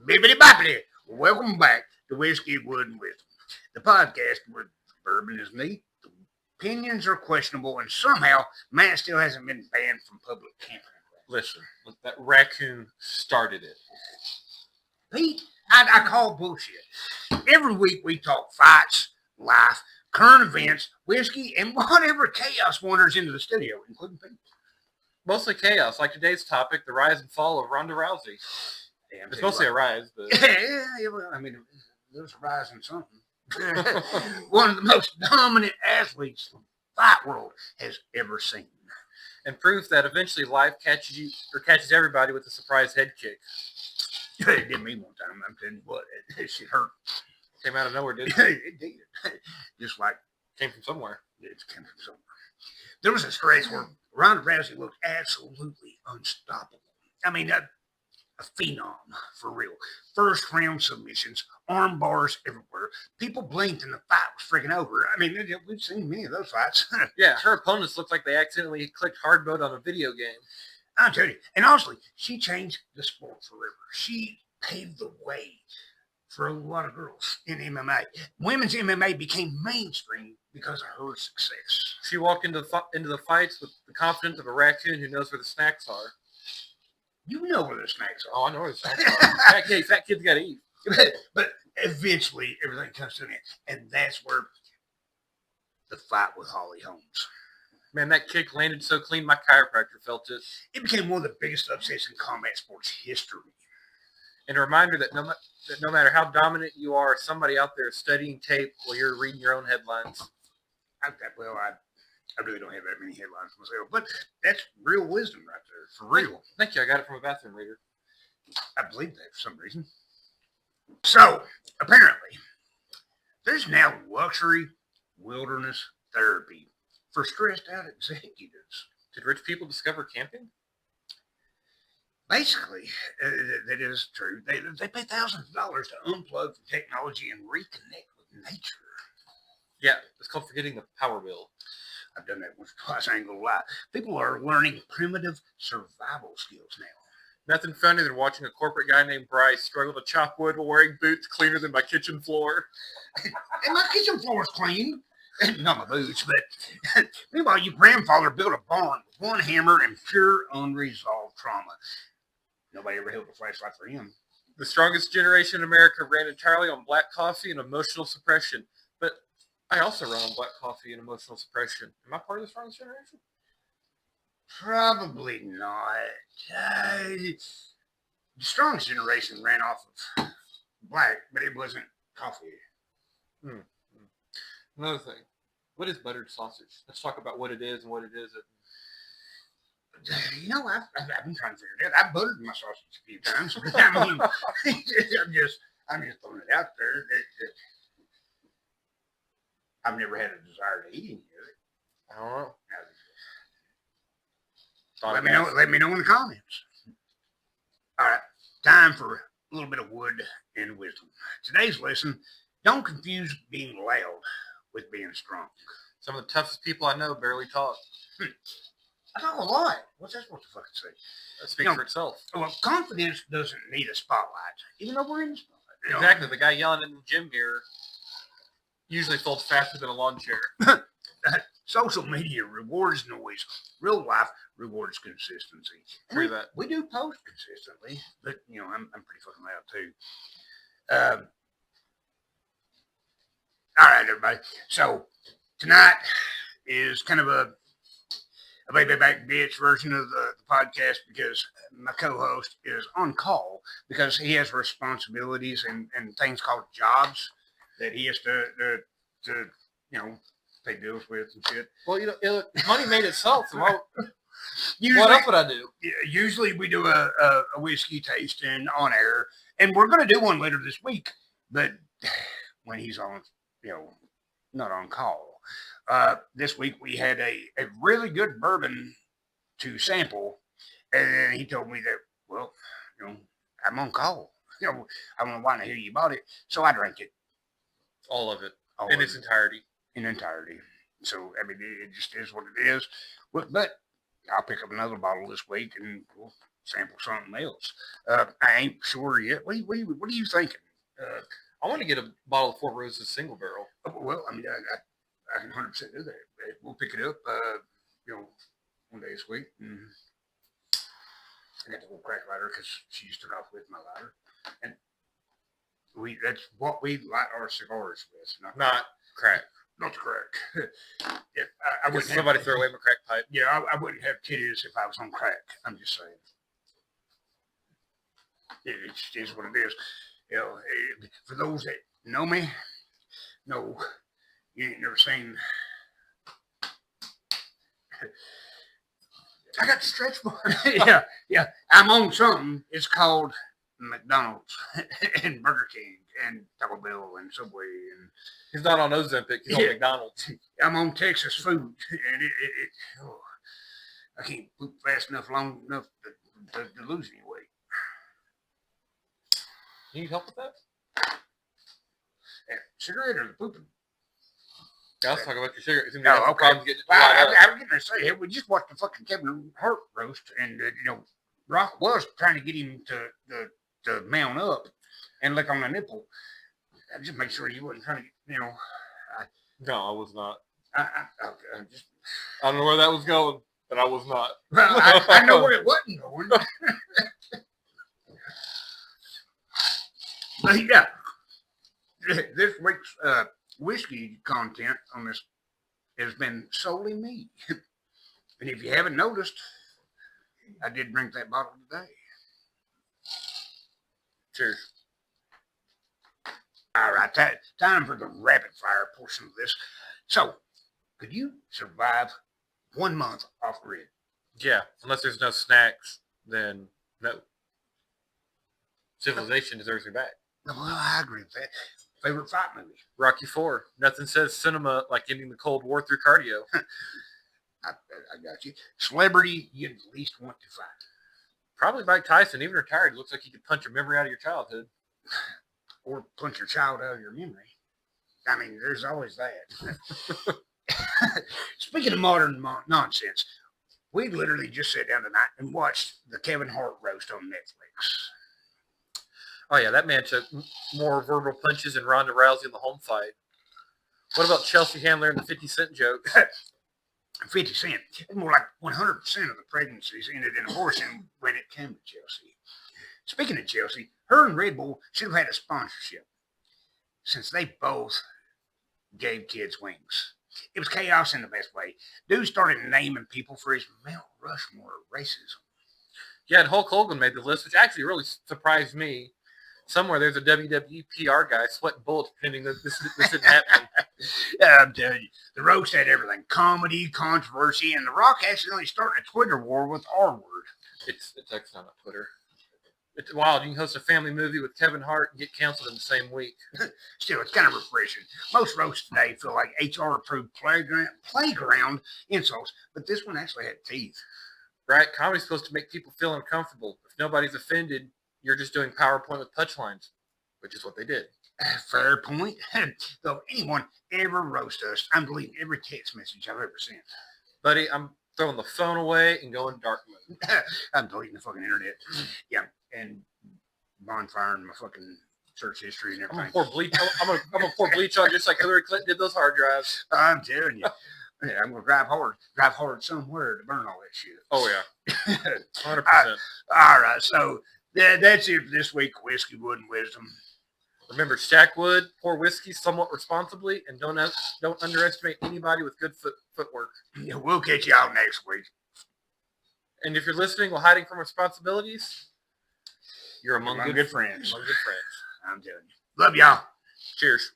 Bibbidi boppity. Welcome back to Whiskey, Wood, and Wisdom, the podcast where bourbon is neat, the opinions are questionable, and somehow Matt still hasn't been banned from public camping. Listen, that raccoon started it. Pete, I call bullshit. Every week we talk fights, life, current events, whiskey, and whatever chaos wanders into the studio, including Pete. Mostly chaos, like today's topic, the rise and fall of Ronda Rousey. Damn, It's mostly a rise, but... Yeah, well, I mean, there's a rise in something. One of the most dominant athletes the fight world has ever seen. And proves that eventually life catches you, or catches everybody with a surprise head kick. It did me one time, I'm telling you what, it shit hurt. Came out of nowhere, didn't it? It did. Just like... Came from somewhere. It came from somewhere. There was a stretch where Ronda Rousey looked absolutely unstoppable. I mean, a phenom, for real. First round submissions, arm bars everywhere. People blinked and the fight was freaking over. I mean, we've seen many of those fights. Yeah, her opponents looked like they accidentally clicked hard mode on a video game. I'll tell you. And honestly, she changed the sport forever. She paved the way for a lot of girls in MMA. Women's MMA became mainstream because of her success. She walked into the fights with the confidence of a raccoon who knows where the snacks are. You know where the snacks are. Oh, I know where the snacks are. Fat kids got to eat. But eventually, everything comes to an end. And that's where the fight with Holly Holmes. Man, that kick landed so clean, my chiropractor felt it. It became one of the biggest upsets in combat sports history. And a reminder that no matter how dominant you are, somebody out there is studying tape while you're reading your own headlines. I really don't have that many headlines myself, but that's real wisdom right there, for real. Thank you. I got it from a bathroom reader. I believe that for some reason. So, apparently, there's now luxury wilderness therapy for stressed out executives. Did rich people discover camping? Basically, that is true. They pay thousands of dollars to unplug from technology and reconnect with nature. Yeah, it's called forgetting the power bill. I've done that once or twice, I ain't gonna lie. People are learning primitive survival skills now. Nothing funnier than watching a corporate guy named Bryce struggle to chop wood while wearing boots cleaner than my kitchen floor. And my kitchen floor's clean. Not my boots, but meanwhile, your grandfather built a barn with one hammer and pure unresolved trauma. Nobody ever held a flashlight for him. The strongest generation in America ran entirely on black coffee and emotional suppression. But I also run on black coffee and emotional suppression. Am I part of the strongest generation? Probably not. The strongest generation ran off of black, but it wasn't coffee. Another thing. What is buttered sausage? Let's talk about what it is and what it isn't. You know, I've been trying to figure it out. I've buttered my sausage a few times. I mean, I'm just throwing it out there. I've never had a desire to eat any of it. I don't know. Let me know in the comments. All right, time for a little bit of wood and wisdom. Today's lesson: don't confuse being loud with being strong. Some of the toughest people I know barely talk. I talk a lot. What's that supposed to fucking say? That speaks for itself. Well, confidence doesn't need a spotlight, even though we're in the spotlight. Exactly. The guy yelling in the gym here usually folds faster than a lawn chair. Social media rewards noise. Real life rewards consistency. True that. We do post consistently, but, you know, I'm pretty fucking loud, too. All right, everybody. So, tonight is kind of a baby back bitch version of the podcast because my co-host is on call because he has responsibilities and things called jobs that he has to you know, pay bills with and shit. Well, you know, money made itself. So what else would I do? Usually we do a whiskey tasting on air, and we're going to do one later this week, but when he's on, you know, not on call. This week we had a really good bourbon to sample, and he told me that, well, you know, I'm on call. You know, I don't want to hear you bought it, so I drank it. All of it. In its entirety. In entirety. So, I mean, it just is what it is. But I'll pick up another bottle this week, and we'll sample something else. I ain't sure yet. What are you thinking? I want to get a bottle of Four Roses single barrel. Well, I mean, I can 100% do that. We'll pick it up, one day this week. And I got the little crack lighter because she just took off with my lighter, and that's what we light our cigars with, not crack. Not the crack. If I wouldn't somebody throw away my crack pipe. Yeah, I wouldn't have titties if I was on crack. I'm just saying. It is what it is. For those that know me, no, you ain't never seen. I got the stretch mark. yeah. I'm on something. It's called McDonald's and Burger King and Taco Bell and Subway. And he's not on Ozempic. He's on McDonald's. I'm on Texas food, and I can't poop fast enough, long enough to lose any weight. You need help with that? Cigarette or the pooping? Yeah, let's talk about your cigarette. Oh, okay. I'm getting to say, we just watched the fucking Kevin Hart roast, and Rock was trying to get him to mount up and lick on the nipple. I just make sure he wasn't trying to get, No, I was not. I don't know where that was going, but I was not. Well, I know where it wasn't going. But yeah, this week's whiskey content on this has been solely me. And if you haven't noticed, I did drink that bottle today. Cheers. All right, time for the rapid fire portion of this. So, could you survive 1 month off grid? Yeah, unless there's no snacks, then no. Civilization deserves me back. Well, I agree with that. Favorite fight movie? Rocky IV. Nothing says cinema like ending the Cold War through cardio. I got you. Celebrity you'd least want to fight? Probably Mike Tyson. Even retired, looks like he could punch a memory out of your childhood. Or punch your child out of your memory. I mean, there's always that. Speaking of modern nonsense, we literally just sat down tonight and watched the Kevin Hart roast on Netflix. Oh, yeah, that man took more verbal punches than Ronda Rousey in the home fight. What about Chelsea Handler and the 50 Cent jokes? 50 Cent. More like 100% of the pregnancies ended in abortion when it came to Chelsea. Speaking of Chelsea, her and Red Bull should have had a sponsorship, since they both gave kids wings. It was chaos in the best way. Dude started naming people for his Mount Rushmore of racism. Yeah, and Hulk Hogan made the list, which actually really surprised me. Somewhere there's a WWE PR guy sweating bullets pretending that this isn't happening. I'm telling you, the roast had everything. Comedy, controversy, and The Rock accidentally started a Twitter war with R-word. It's actually not Twitter. It's wild. You can host a family movie with Kevin Hart and get canceled in the same week. Still, it's kind of refreshing. Most roasts today feel like HR-approved playground insults, but this one actually had teeth. Right? Comedy's supposed to make people feel uncomfortable. If nobody's offended, you're just doing PowerPoint with punchlines, which is what they did. Fair point. Though anyone ever roast us, I'm deleting every text message I've ever sent. Buddy, I'm throwing the phone away and going dark mode. I'm deleting the fucking internet. Yeah, and bonfiring my fucking search history and everything. I'm gonna pour bleach on just like Hillary Clinton did those hard drives. I'm telling you. Yeah, I'm gonna drive hard somewhere to burn all that shit. Oh yeah, 100%. All right, so that's it for this week. Whiskey, Wood, and Wisdom. Remember, stack wood, pour whiskey somewhat responsibly, and don't underestimate anybody with good footwork. Yeah, we'll catch y'all next week. And if you're listening while hiding from responsibilities, you're among good friends. Among good friends. I'm telling you. Love y'all. Cheers.